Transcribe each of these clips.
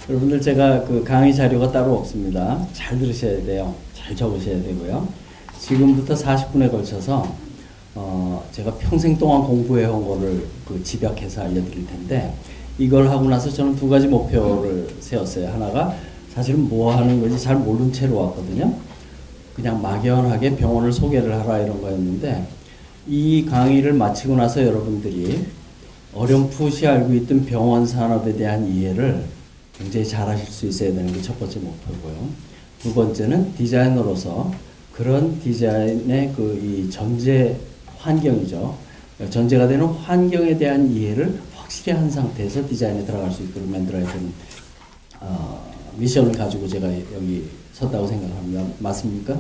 여러분들 제가 그 강의 자료가 따로 없습니다. 잘 들으셔야 돼요. 잘 적으셔야 되고요. 지금부터 40분에 걸쳐서 제가 평생 동안 공부해온 거를 그 집약해서 알려드릴 텐데 이걸 하고 나서 저는 두 가지 목표를 세웠어요. 하나가 사실은 뭐 하는 건지 잘 모른 채로 왔거든요. 그냥 막연하게 병원을 소개를 하라 이런 거였는데 이 강의를 마치고 나서 여러분들이 어렴풋이 알고 있던 병원 산업에 대한 이해를 굉장히 잘 하실 수 있어야 되는 게 첫 번째 목표고요. 두 번째는 디자이너로서 그런 디자인의 그 이 전제 환경이죠. 전제가 되는 환경에 대한 이해를 확실히 한 상태에서 디자인에 들어갈 수 있도록 만들어야 되는 미션을 가지고 제가 여기 섰다고 생각합니다. 맞습니까?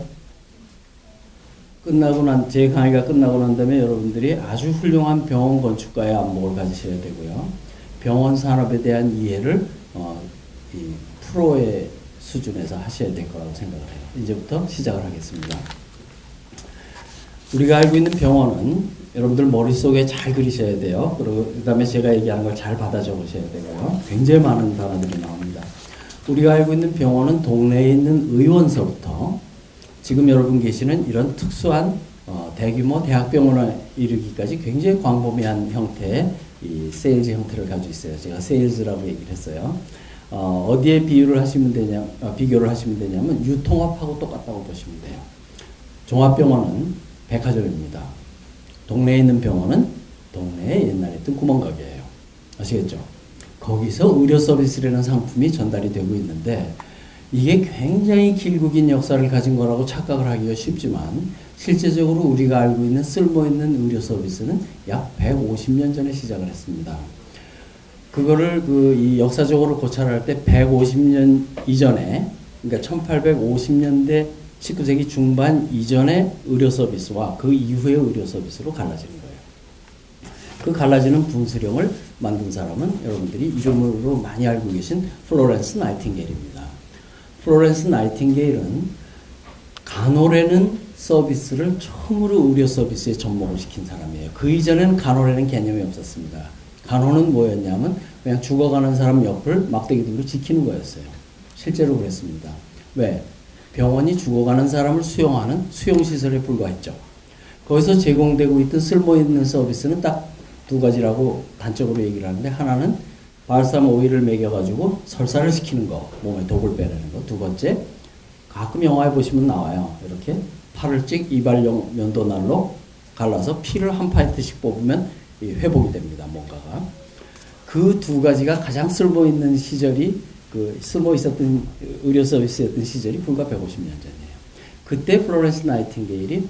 제 강의가 끝나고 난 다음에 여러분들이 아주 훌륭한 병원 건축가의 안목을 가지셔야 되고요. 병원 산업에 대한 이해를 이 프로의 수준에서 하셔야 될 거라고 생각을 해요. 이제부터 시작을 하겠습니다. 우리가 알고 있는 병원은 여러분들 머릿속에 잘 그리셔야 돼요. 그리고 그 다음에 제가 얘기하는 걸 잘 받아 적으셔야 되고요. 굉장히 많은 단어들이 나옵니다. 우리가 알고 있는 병원은 동네에 있는 의원서부터 지금 여러분 계시는 이런 특수한 대규모 대학병원에 이르기까지 굉장히 광범위한 형태의 이 세일즈 형태를 가지고 있어요. 제가 세일즈라고 얘기를 했어요. 어디에 비교를 하시면 되냐면 유통업하고 똑같다고 보시면 돼요. 종합병원은 백화점입니다. 동네에 있는 병원은 동네에 옛날에 있던 구멍가게예요. 아시겠죠? 거기서 의료 서비스라는 상품이 전달이 되고 있는데 이게 굉장히 길고 긴 역사를 가진 거라고 착각을 하기가 쉽지만 실제적으로 우리가 알고 있는 쓸모있는 의료 서비스는 약 150년 전에 시작을 했습니다. 그거를 이 역사적으로 고찰할 때 150년 이전에, 그러니까 1850년대 19세기 중반 이전의 의료 서비스와 그 이후의 의료 서비스로 갈라지는 거예요. 그 갈라지는 분수령을 만든 사람은 여러분들이 이름으로 많이 알고 계신 플로렌스 나이팅게일입니다. 플로렌스 나이팅게일은 간호라는 서비스를 처음으로 의료 서비스에 접목을 시킨 사람이에요. 그 이전에는 간호라는 개념이 없었습니다. 간호는 뭐였냐면 그냥 죽어가는 사람 옆을 막대기 들고 지키는 거였어요. 실제로 그랬습니다. 왜? 병원이 죽어가는 사람을 수용하는 수용시설에 불과했죠. 거기서 제공되고 있던 쓸모있는 서비스는 딱 두 가지라고 단적으로 얘기를 하는데 하나는 발삼 오일을 먹여가지고 설사를 시키는 거, 몸에 독을 빼내는 거. 두 번째, 가끔 영화에 보시면 나와요. 이렇게 팔을 찍 이발용 면도날로 갈라서 피를 한 파인트씩 뽑으면 회복이 됩니다. 뭔가가. 그 두 가지가 가장 쓸모있는 시절이 쓸모 있었던 의료 서비스였던 시절이 불과 150년 전이에요. 그때 플로렌스 나이팅게일이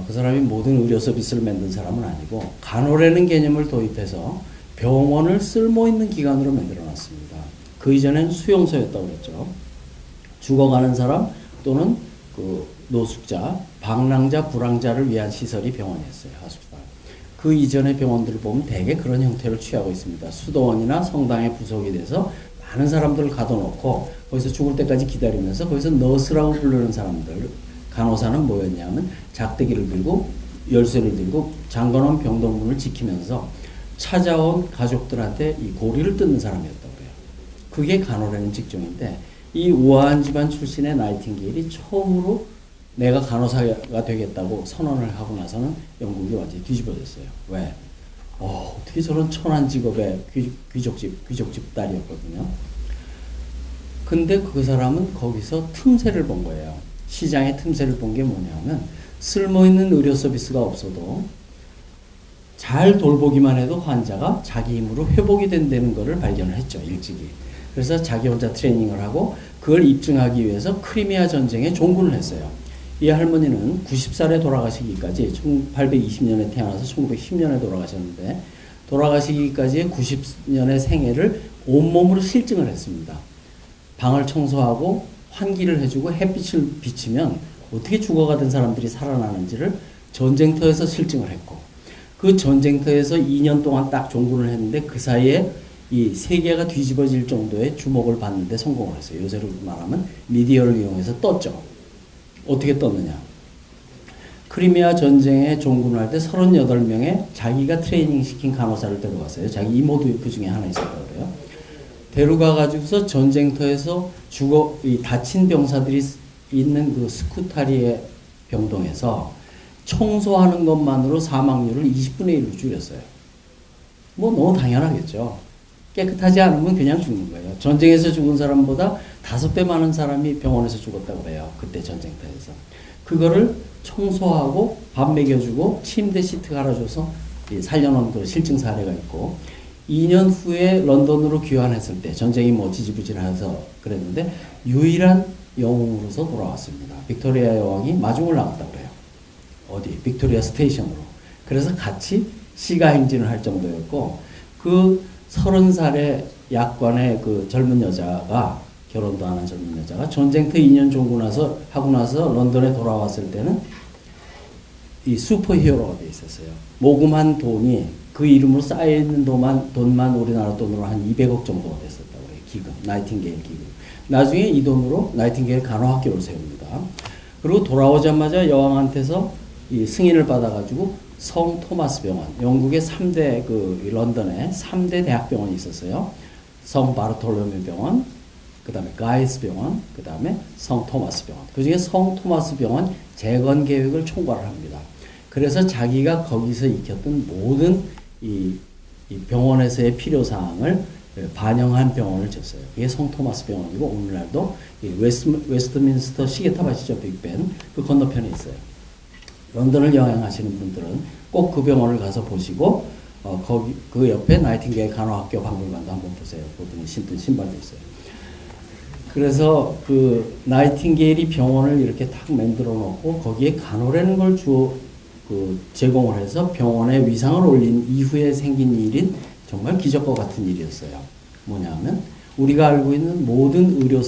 그 사람이 모든 의료 서비스를 만든 사람은 아니고 간호라는 개념을 도입해서 병원을 쓸모있는 기관으로 만들어 놨습니다. 그 이전엔 수용소였다고 그랬죠. 죽어가는 사람 또는 노숙자, 방랑자, 불황자를 위한 시설이 병원이었어요. 하숙사. 그 이전의 병원들을 보면 대개 그런 형태를 취하고 있습니다. 수도원이나 성당에 부속이 돼서 많은 사람들을 가둬놓고 거기서 죽을 때까지 기다리면서 거기서 너스라고 부르는 사람들, 간호사는 뭐였냐면 작대기를 들고 열쇠를 들고 잠궈놓은 병동문을 지키면서 찾아온 가족들한테 이 고리를 뜯는 사람이었다고 그래요. 그게 간호라는 직종인데 이 우아한 집안 출신의 나이팅게일이 처음으로 내가 간호사가 되겠다고 선언을 하고 나서는 영국이 완전히 뒤집어졌어요. 왜? 어떻게 저런 천한 직업의 귀족집 딸이었거든요. 근데 그 사람은 거기서 틈새를 본 거예요. 시장의 틈새를 본 게 뭐냐면 쓸모있는 의료 서비스가 없어도 잘 돌보기만 해도 환자가 자기 힘으로 회복이 된다는 것을 발견을 했죠. 일찍이. 그래서 자기 혼자 트레이닝을 하고 그걸 입증하기 위해서 크리미아 전쟁에 종군을 했어요. 이 할머니는 90살에 돌아가시기까지 1820년에 태어나서 1910년에 돌아가셨는데 돌아가시기까지의 90년의 생애를 온몸으로 실증을 했습니다. 방을 청소하고 환기를 해주고 햇빛을 비치면 어떻게 죽어가던 사람들이 살아나는지를 전쟁터에서 실증을 했고 그 전쟁터에서 2년 동안 딱 종군을 했는데 그 사이에 이 세계가 뒤집어질 정도의 주목을 받는데 성공을 했어요. 요새로 말하면 미디어를 이용해서 떴죠. 어떻게 떴느냐. 크리미아 전쟁에 종군을 할 때 38명의 자기가 트레이닝 시킨 간호사를 데려갔어요. 자기 이모도 그 중에 하나 있었다고 그래요. 데려가 가지고서 전쟁터에서 다친 병사들이 있는 그 스쿠타리의 병동에서 청소하는 것만으로 사망률을 20분의 1로 줄였어요. 뭐 너무 당연하겠죠. 깨끗하지 않으면 그냥 죽는 거예요. 전쟁에서 죽은 사람보다 5배 많은 사람이 병원에서 죽었다고 그래요. 그때 전쟁터에서. 그거를 청소하고 밥 먹여주고 침대 시트 갈아줘서 살려놓은 그 실증 사례가 있고, 2년 후에 런던으로 귀환했을 때 전쟁이 뭐 지지부진해서 그랬는데 유일한 영웅으로서 돌아왔습니다. 빅토리아 여왕이 마중을 나갔다고 그래요. 어디? 빅토리아 스테이션으로. 그래서 같이 시가 행진을 할 정도였고, 그 30살의 약관의 그 젊은 여자가, 결혼도 안 한 젊은 여자가 전쟁터 2년 하고 나서 런던에 돌아왔을 때는 이 슈퍼히어로가 돼 있었어요. 모금한 돈이 그 이름으로 쌓여있는 돈만 우리나라 돈으로 한 200억 정도가 됐었다고 해요. 기금, 나이팅게일 기금. 나중에 이 돈으로 나이팅게일 간호학교를 세웁니다. 그리고 돌아오자마자 여왕한테서 이 승인을 받아가지고 성 토마스 병원, 영국의 3대 런던에 3대 대학병원이 있었어요. 성 바르톨로메 병원, 그 다음에 가이스 병원, 그 다음에 성 토마스 병원. 그 중에 성 토마스 병원 재건 계획을 총괄을 합니다. 그래서 자기가 거기서 익혔던 모든 이 병원에서의 필요사항을 반영한 병원을 졌어요. 그게 성 토마스 병원이고, 오늘날도 웨스트민스터 시계탑 아시죠? 빅벤. 그 건너편에 있어요. 런던을 여행하시는 분들은 꼭 그 병원을 가서 보시고, 거기, 그 옆에 나이팅게일 간호학교 박물관도 한번 보세요. 그분이 신던 신발도 있어요. 그래서 그 나이팅게일이 병원을 이렇게 탁 만들어 놓고 거기에 간호라는 걸 제공을 해서 병원의 위상을 올린 이후에 생긴 일인 정말 기적과 같은 일이었어요. 뭐냐면 우리가 알고 있는 모든 의료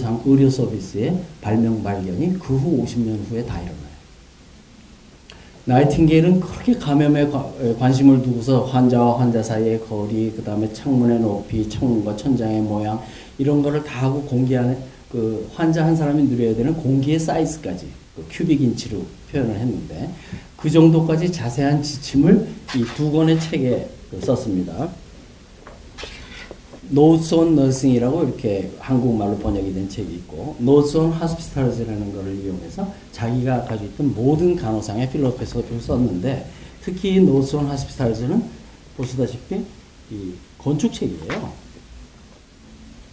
서비스의 발명 발견이 그 후 50년 후에 다 일어나요. 나이팅게일은 그렇게 감염에 관심을 두고서 환자와 환자 사이의 거리, 그 다음에 창문의 높이, 창문과 천장의 모양, 이런 거를 다 하고 공기안에 그 환자 한 사람이 누려야 되는 공기의 사이즈까지 그 큐빅 인치로 표현을 했는데, 그 정도까지 자세한 지침을 이 2권의 책에 썼습니다. 노츠 온 너싱이라고 이렇게 한국말로 번역이 된 책이 있고, 노츠 온 하스피탈즈라는 것을 이용해서 자기가 가지고 있던 모든 간호상의 필로소피를 썼는데, 특히 노츠 온 하스피탈즈는 보시다시피 이 건축책이에요.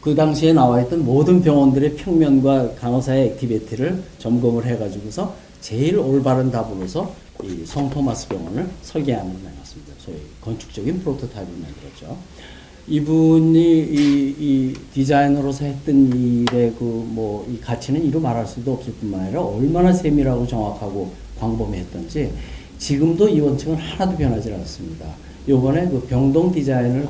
그 당시에 나와 있던 모든 병원들의 평면과 간호사의 액티비티를 점검을 해가지고서 제일 올바른 답으로서 이 성 토마스 병원을 설계안을 내놨습니다. 소위 건축적인 프로토타입을 만들었죠. 이분이 이 디자이너로서 했던 일의 이 가치는 이루 말할 수도 없을 뿐만 아니라 얼마나 세밀하고 정확하고 광범위했던지 지금도 이 원칙은 하나도 변하지 않습니다. 요번에 그 병동 디자인을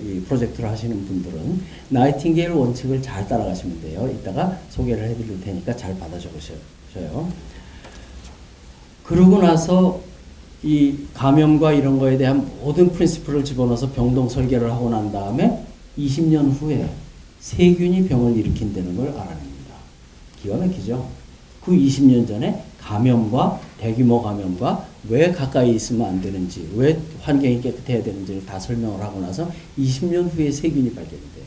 이 프로젝트를 하시는 분들은 나이팅게일 원칙을 잘 따라가시면 돼요. 이따가 소개를 해드릴 테니까 잘 받아 적으셔요. 그러고 나서 이 감염과 이런 거에 대한 모든 프린시플을 집어넣어서 병동 설계를 하고 난 다음에 20년 후에 세균이 병을 일으킨다는 걸 알아냅니다. 기가 막히죠? 그 20년 전에 감염과 대규모 감염과 왜 가까이 있으면 안 되는지, 왜 환경이 깨끗해야 되는지를 다 설명을 하고 나서 20년 후에 세균이 발견이 돼요.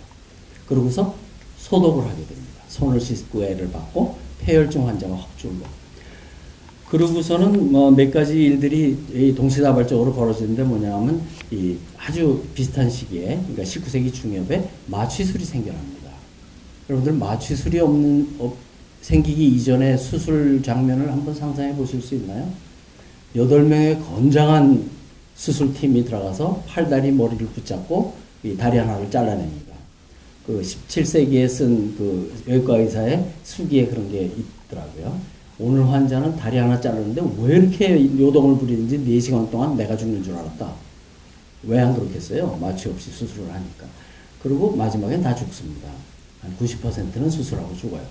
그러고서 소독을 하게 됩니다. 손을 씻고 애를 받고 폐혈증 환자가 확 줄고. 그러고서는 몇 가지 일들이 동시다발적으로 벌어지는데 뭐냐면 이 아주 비슷한 시기에, 그러니까 19세기 중엽에 마취술이 생겨납니다. 여러분들 마취술이 생기기 이전의 수술 장면을 한번 상상해 보실 수 있나요? 8명의 건장한 수술팀이 들어가서 팔다리 머리를 붙잡고 이 다리 하나를 잘라냅니다. 그 17세기에 쓴 그 외과 의사의 수기에 그런 게 있더라고요. 오늘 환자는 다리 하나 자르는데 왜 이렇게 요동을 부리는지 4시간 동안 내가 죽는 줄 알았다. 왜 안 그렇겠어요? 마취 없이 수술을 하니까. 그리고 마지막엔 다 죽습니다. 한 90%는 수술하고 죽어요.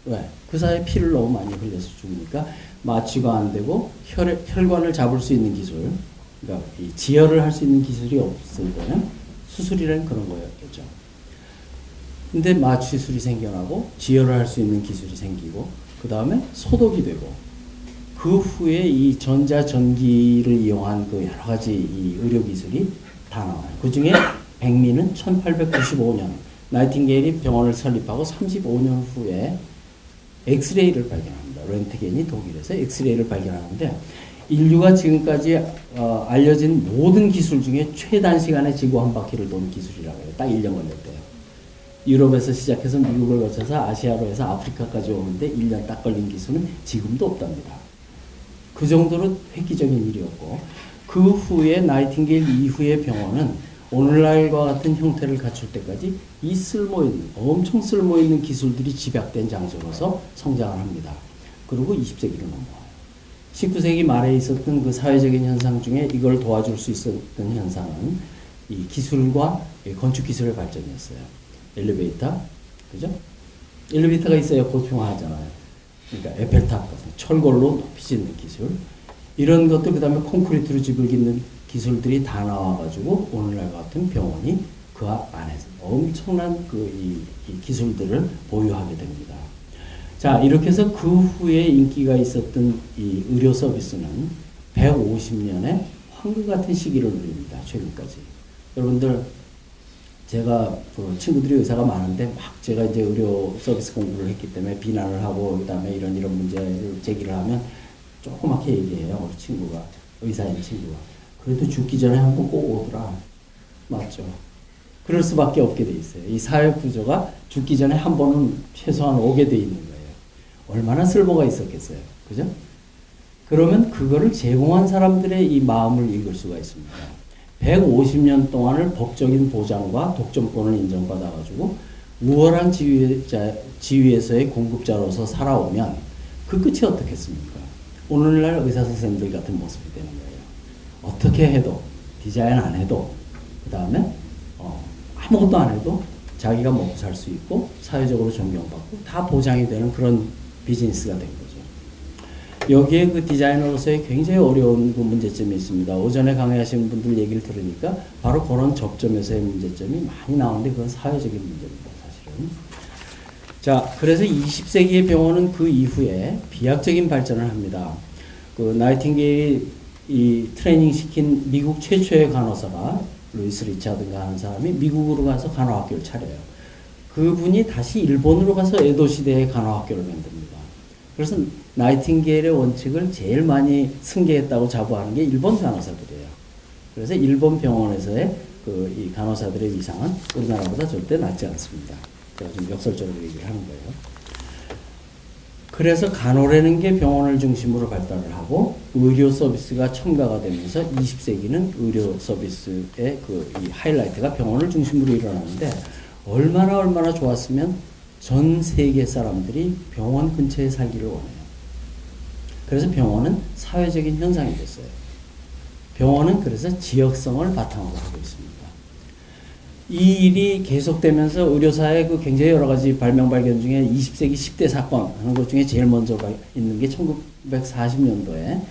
왜? 그 사이에 피를 너무 많이 흘려서 죽으니까 마취가 안 되고 혈관을 잡을 수 있는 기술, 그러니까 이 지혈을 할 수 있는 기술이 없을 때는 수술이라는 그런 거였겠죠. 근데 마취술이 생겨나고 지혈을 할 수 있는 기술이 생기고 그 다음에 소독이 되고 그 후에 이 전자전기를 이용한 그 여러 가지 이 의료기술이 다 나와요. 그 중에 백미는 1895년 나이팅게일이 병원을 설립하고 35년 후에 엑스레이를 발견합니다. 렌트겐이 독일에서 엑스레이를 발견하는데 인류가 지금까지 알려진 모든 기술 중에 최단 시간에 지구 한 바퀴를 도는 기술이라고 해요. 딱 1년 걸렸대요. 유럽에서 시작해서 미국을 거쳐서 아시아로 해서 아프리카까지 오는데 1년 딱 걸린 기술은 지금도 없답니다. 그 정도로 획기적인 일이었고 그 후에 나이팅게일 이후의 병원은 오늘날과 같은 형태를 갖출 때까지 이 엄청 쓸모있는 기술들이 집약된 장소로서 성장을 합니다. 그리고 20세기로 넘어와요. 19세기 말에 있었던 그 사회적인 현상 중에 이걸 도와줄 수 있었던 현상은 이 기술과 건축 기술의 발전이었어요. 엘리베이터, 그죠? 엘리베이터가 있어야 고충하잖아요. 그러니까 에펠탑 같은 철골로 높이 짓는 기술. 이런 것들, 그 다음에 콘크리트로 집을 짓는 기술들이 다 나와가지고 오늘날 같은 병원이 그 안에서 엄청난 이 기술들을 보유하게 됩니다. 자, 이렇게 해서 그 후에 인기가 있었던 이 의료 서비스는 150년의 황금 같은 시기를 누립니다. 최근까지. 여러분들, 제가 그 친구들이 의사가 많은데 막 제가 이제 의료 서비스 공부를 했기 때문에 비난을 하고 그다음에 이런 문제를 제기를 하면 조그맣게 얘기해요. 우리 친구가, 의사인 친구가. 그래도 죽기 전에 한번 꼭 오더라. 맞죠? 그럴 수밖에 없게 돼 있어요. 이 사회 구조가 죽기 전에 한 번은 최소한 오게 돼 있는 거예요. 얼마나 쓸모가 있었겠어요. 그죠? 그러면 그거를 제공한 사람들의 이 마음을 읽을 수가 있습니다. 150년 동안을 법적인 보장과 독점권을 인정받아가지고 우월한 지위에서의 공급자로서 살아오면 그 끝이 어떻겠습니까? 오늘날 의사 선생님들 같은 모습이 되는 거예요. 어떻게 해도, 디자인 안 해도, 그 다음에 아무것도 안 해도 자기가 먹고 살 수 있고 사회적으로 존경받고 다 보장이 되는 그런 비즈니스가 된 거죠. 여기에 그 디자이너로서의 굉장히 어려운 그 문제점이 있습니다. 오전에 강의하시는 분들 얘기를 들으니까 바로 그런 접점에서의 문제점이 많이 나오는데 그건 사회적인 문제입니다, 사실은. 자, 그래서 20세기의 병원은 그 이후에 비약적인 발전을 합니다. 그 나이팅게일이 이 트레이닝 시킨 미국 최초의 간호사가 루이스 리차드가 하는 사람이 미국으로 가서 간호학교를 차려요. 그분이 다시 일본으로 가서 에도 시대의 간호학교를 만듭니다. 그래서 나이팅게일의 원칙을 제일 많이 승계했다고 자부하는 게 일본 간호사들이에요. 그래서 일본 병원에서의 이 간호사들의 위상은 우리나라보다 절대 낮지 않습니다. 제가 좀 역설적으로 얘기를 하는 거예요. 그래서 간호라는 게 병원을 중심으로 발달을 하고 의료 서비스가 첨가가 되면서 20세기는 의료 서비스의 이 하이라이트가 병원을 중심으로 일어나는데 얼마나 좋았으면 전 세계 사람들이 병원 근처에 살기를 원해요. 그래서 병원은 사회적인 현상이 됐어요. 병원은 그래서 지역성을 바탕으로 하고 있습니다. 이 일이 계속되면서 의료사의 그 굉장히 여러 가지 발견 중에 20세기 10대 사건 하는 것 중에 제일 먼저 있는 게 1940년도에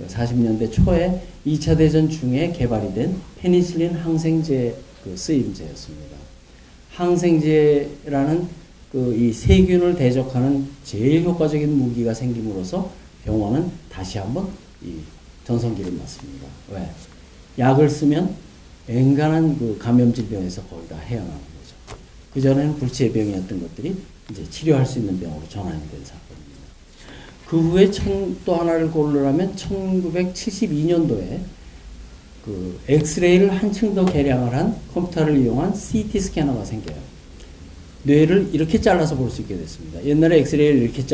40년대 초에 2차 대전 중에 개발이 된 페니실린 항생제 그 쓰임제였습니다. 항생제라는 이 세균을 대적하는 제일 효과적인 무기가 생김으로써 병원은 다시 한번 이 전성기를 맞습니다. 왜? 약을 쓰면 엔간한 그 감염 질병에서 거의 다 헤어나는 거죠. 그전에는 불치병이었던 것들이 이제 치료할 수 있는 병으로 전환이 된 사건입니다. 그 후에 또 하나를 고르라면 1972년도에 그 엑스레이를 한층 더 개량을 한 컴퓨터를 이용한 CT 스캐너가 생겨요. 뇌를 이렇게 잘라서 볼 수 있게 됐습니다. 옛날에 엑스레이를 이렇게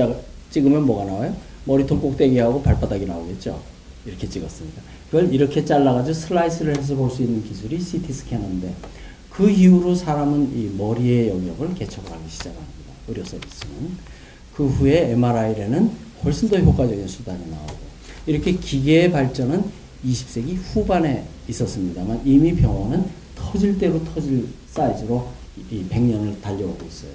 찍으면 뭐가 나와요? 머리통 꼭대기하고 발바닥이 나오겠죠. 이렇게 찍었으니까. 그걸 이렇게 잘라가지고 슬라이스를 해서 볼 수 있는 기술이 CT 스캐너인데 그 이후로 사람은 이 머리의 영역을 개척을 하기 시작합니다. 의료 서비스는. 그 후에 MRI라는 훨씬 더 효과적인 수단이 나오고 이렇게 기계의 발전은 20세기 후반에 있었습니다만 이미 병원은 터질 대로 터질 사이즈로 이 100년을 달려오고 있어요.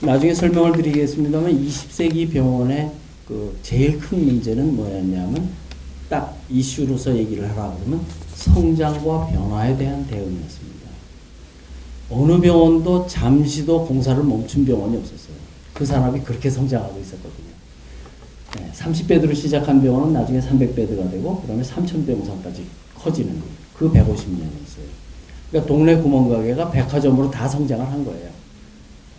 나중에 설명을 드리겠습니다만 20세기 병원의 그 제일 큰 문제는 뭐였냐면 딱 이슈로서 얘기를 하라 그러면 성장과 변화에 대한 대응이었습니다. 어느 병원도 잠시도 공사를 멈춘 병원이 없었어요. 그 사람이 그렇게 성장하고 있었거든요. 30베드로 시작한 병원은 나중에 300베드가 되고 그 다음에 3000병상까지 커지는 그 150년이 있어요. 그러니까 동네 구멍가게가 백화점으로 다 성장을 한 거예요.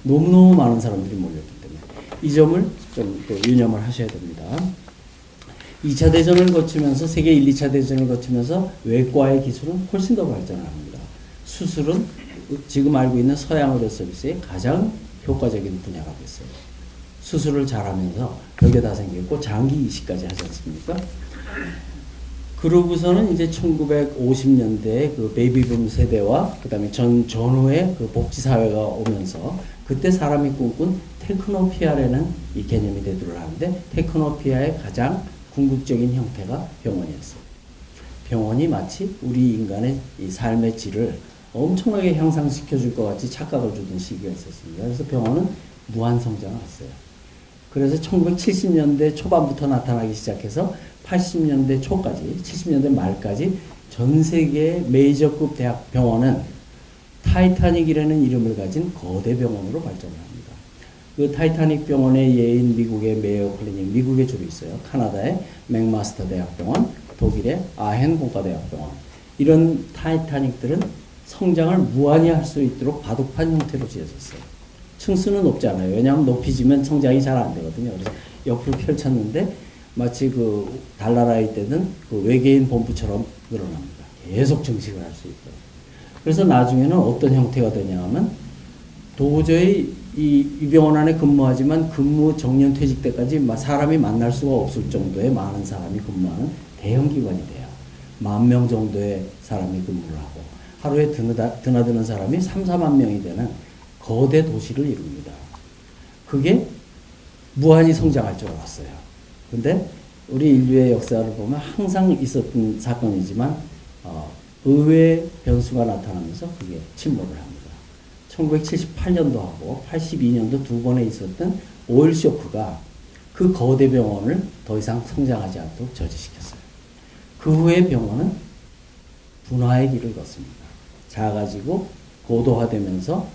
너무너무 많은 사람들이 몰렸기 때문에 이 점을 좀 또 유념을 하셔야 됩니다. 2차 대전을 거치면서 세계 1, 2차 대전을 거치면서 외과의 기술은 훨씬 더 발전을 합니다. 수술은 지금 알고 있는 서양 의료 서비스의 가장 효과적인 분야가 됐어요. 수술을 잘하면서 별게 다 생겼고 장기 이식까지 하지 않습니까? 그러고서는 이제 1950년대 그 베이비붐 세대와 그다음에 전후의 그 복지 사회가 오면서 그때 사람이 꿈꾼 테크노피아라는 이 개념이 대두를 하는데 테크노피아의 가장 궁극적인 형태가 병원이었어요. 병원이 마치 우리 인간의 이 삶의 질을 엄청나게 향상시켜 줄 것 같이 착각을 주던 시기가 있었습니다. 그래서 병원은 무한 성장을 했어요. 그래서 1970년대 초반부터 나타나기 시작해서 80년대 초까지, 70년대 말까지 전 세계 메이저급 대학 병원은 타이타닉이라는 이름을 가진 거대 병원으로 발전을 합니다. 그 타이타닉 병원의 예인 미국의 메이오 클리닉, 미국에 주로 있어요. 카나다의 맥마스터 대학병원, 독일의 아헨 공과대학병원. 이런 타이타닉들은 성장을 무한히 할 수 있도록 바둑판 형태로 지어졌어요. 층수는 높지 않아요. 왜냐하면 높이 지면 성장이 잘 안 되거든요. 그래서 옆으로 펼쳤는데 마치 그 달나라의 때는 그 외계인 본부처럼 늘어납니다. 계속 증식을 할 수 있도록. 그래서 나중에는 어떤 형태가 되냐 하면 도저히 이 병원 안에 근무하지만 근무 정년 퇴직 때까지 사람이 만날 수가 없을 정도의 많은 사람이 근무하는 대형 기관이 돼요. 10,000명 정도의 사람이 근무를 하고 하루에 드나드는 사람이 3, 4만 명이 되는 거대 도시를 이룹니다. 그게 무한히 성장할 줄 알았어요. 근데 우리 인류의 역사를 보면 항상 있었던 사건이지만 의외의 변수가 나타나면서 그게 침몰을 합니다. 1978년도하고 82년도 두 번에 있었던 오일 쇼크가 그 거대 병원을 더 이상 성장하지 않도록 저지시켰어요. 그 후에 병원은 분화의 길을 걷습니다. 작아지고 고도화되면서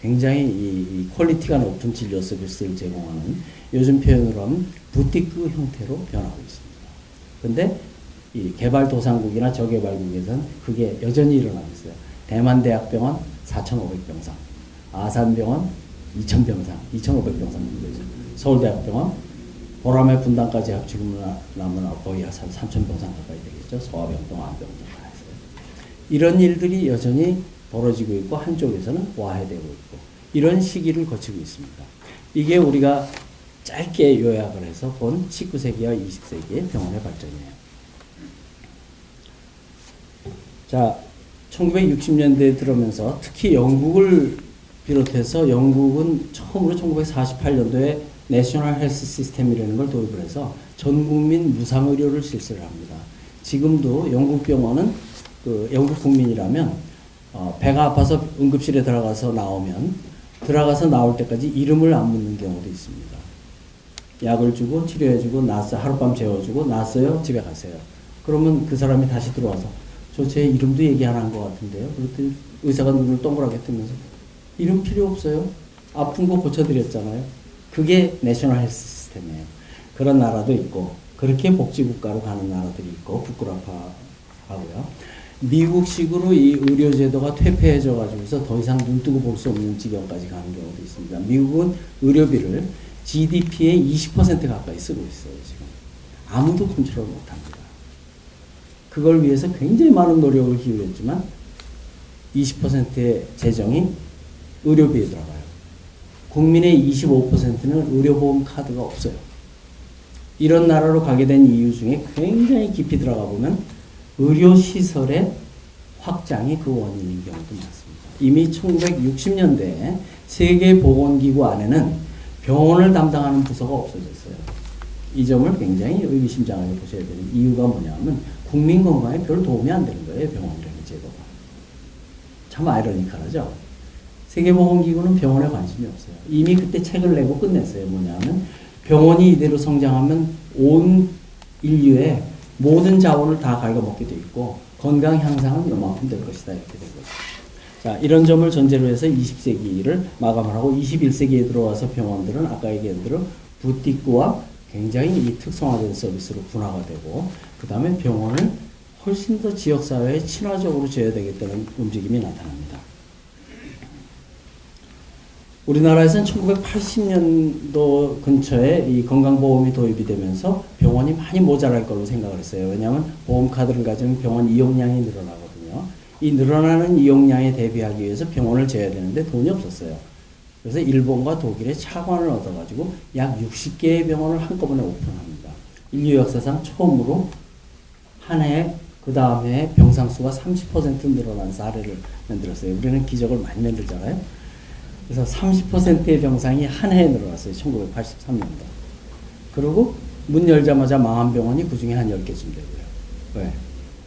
굉장히 이 퀄리티가 높은 진료 서비스를 제공하는 요즘 표현으로 하면 부티크 형태로 변하고 있습니다. 근데 이 개발도상국이나 저개발국에서는 그게 여전히 일어나고 있어요. 대만대학병원 4,500병상, 아산병원 2,000병상, 2,500병상 정도죠. 서울대학병원, 보람의 분당까지 합치면 거의 한 3,000병상 가까이 되겠죠. 소아병동, 안병동 다 했어요. 이런 일들이 여전히 벌어지고 있고 한쪽에서는 와해되고 있고 이런 시기를 거치고 있습니다. 이게 우리가 짧게 요약을 해서 본 19세기와 20세기의 병원의 발전이에요. 자, 1960년대에 들어오면서 특히 영국을 비롯해서 영국은 처음으로 1948년도에 내셔널 헬스 시스템이라는 걸 도입을 해서 전 국민 무상 의료를 실시를 합니다. 지금도 영국 병원은 그 영국 국민이라면 배가 아파서 응급실에 들어가서 나올 때까지 이름을 안 묻는 경우도 있습니다. 약을 주고 치료해주고 나았어요. 하룻밤 재워주고 나았어요. 집에 가세요. 그러면 그 사람이 다시 들어와서 저 제 이름도 얘기 안 한 것 같은데요. 그랬더니 의사가 눈을 동그랗게 뜨면서 이름 필요 없어요. 아픈 거 고쳐드렸잖아요. 그게 내셔널 헬스 시스템이에요. 그런 나라도 있고 그렇게 복지국가로 가는 나라들이 있고 부끄럽하고요. 미국식으로 이 의료제도가 퇴폐해져 가지고서 더 이상 눈 뜨고 볼 수 없는 지경까지 가는 경우도 있습니다. 미국은 의료비를 GDP의 20% 가까이 쓰고 있어요. 지금 아무도 컨트롤 못합니다. 그걸 위해서 굉장히 많은 노력을 기울였지만 20%의 재정이 의료비에 들어가요. 국민의 25%는 의료보험 카드가 없어요. 이런 나라로 가게 된 이유 중에 굉장히 깊이 들어가 보면 의료시설의 확장이 그 원인인 경우도 많습니다. 이미 1960년대에 세계보건기구 안에는 병원을 담당하는 부서가 없어졌어요. 이 점을 굉장히 의미심장하게 보셔야 되는 이유가 뭐냐면 국민 건강에 별 도움이 안 되는 거예요. 병원이라는 제도가. 참 아이러니컬하죠. 세계보건기구는 병원에 관심이 없어요. 이미 그때 책을 내고 끝냈어요. 뭐냐면 병원이 이대로 성장하면 온 인류의 모든 자원을 다 갉아먹게 돼 있고 건강 향상은 요만큼 될 것이다. 이렇게 된 거죠. 자, 이런 점을 전제로 해서 20세기를 마감을 하고 21세기에 들어와서 병원들은 아까 얘기한 대로 부티크와 굉장히 이 특성화된 서비스로 분화가 되고 그 다음에 병원을 훨씬 더 지역사회에 친화적으로 지어야 되겠다는 움직임이 나타납니다. 우리나라에서는 1980년도 근처에 이 건강보험이 도입이 되면서 병원이 많이 모자랄 걸로 생각을 했어요. 왜냐하면 보험카드를 가지면 병원 이용량이 늘어나거든요. 이 늘어나는 이용량에 대비하기 위해서 병원을 재야 되는데 돈이 없었어요. 그래서 일본과 독일의 차관을 얻어가지고 약 60개의 병원을 한꺼번에 오픈합니다. 인류 역사상 처음으로 한 해에 그 다음 해에 병상수가 30% 늘어난 사례를 만들었어요. 우리는 기적을 많이 만들잖아요. 그래서 30%의 병상이 한 해에 늘어났어요. 1983년도. 그리고 문 열자마자 망한 병원이 그 중에 한 10개쯤 되고요. 왜?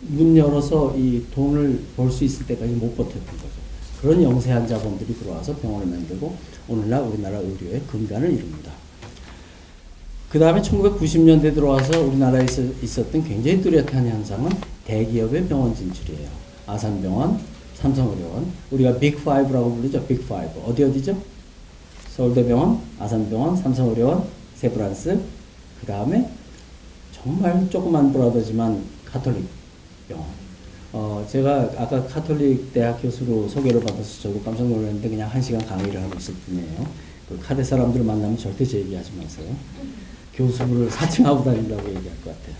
문 열어서 이 돈을 벌 수 있을 때까지 못 버텼던 거죠. 그런 영세한 자본들이 들어와서 병원을 만들고 오늘날 우리나라 의료의 근간을 이룹니다. 그 다음에 1990년대 들어와서 우리나라에 있었던 굉장히 뚜렷한 현상은 대기업의 병원 진출이에요. 아산병원, 삼성의료원, 우리가 빅5라고 부르죠. 빅5. 어디죠? 서울대병원, 아산병원, 삼성의료원, 세브란스, 그 다음에 정말 조그만 브라더지만 가톨릭 병원. 제가 아까 가톨릭 대학 교수로 소개를 받아서 저도 깜짝 놀랐는데 그냥 1시간 강의를 하고 있을 뿐이에요. 그 카드 사람들 만나면 절대 제 얘기하지 마세요. 교수를 사칭하고 다닌다고 얘기할 것 같아요.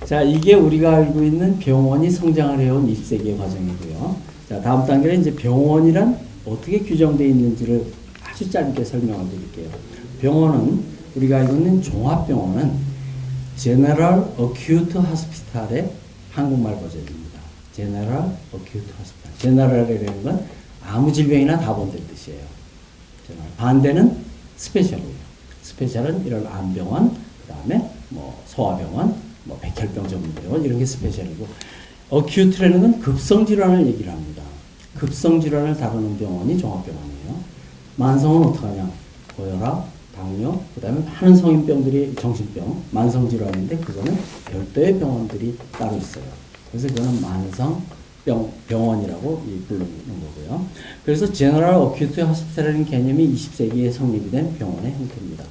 자, 이게 우리가 알고 있는 병원이 성장을 해온 20세기의 과정이고요. 자, 다음 단계는 이제 병원이란 어떻게 규정되어 있는지를 아주 짧게 설명을 드릴게요. 병원은 우리가 알고 있는 종합병원은 General Acute Hospital의 한국말 버전입니다. General Acute Hospital. General이라는 건 아무 질병이나 다 본다는 뜻이에요. 반대는 스페셜이에요. 스페셜은 이런 암병원, 그 다음에 뭐 소아병원, 뭐 백혈병 전문병원 이런 게 스페셜이고, 어큐트라는 건 급성질환을 얘기를 합니다. 급성질환을 다루는 병원이 종합병원이에요. 만성은 어떡하냐? 고혈압, 당뇨, 그 다음에 많은 성인병들이 정신병, 만성질환인데 그거는 별도의 병원들이 따로 있어요. 그래서 그거는 만성병원이라고 부르는 거고요. 그래서 제너럴 어큐트 호스피탈이라는 개념이 20세기에 성립이 된 병원의 형태입니다.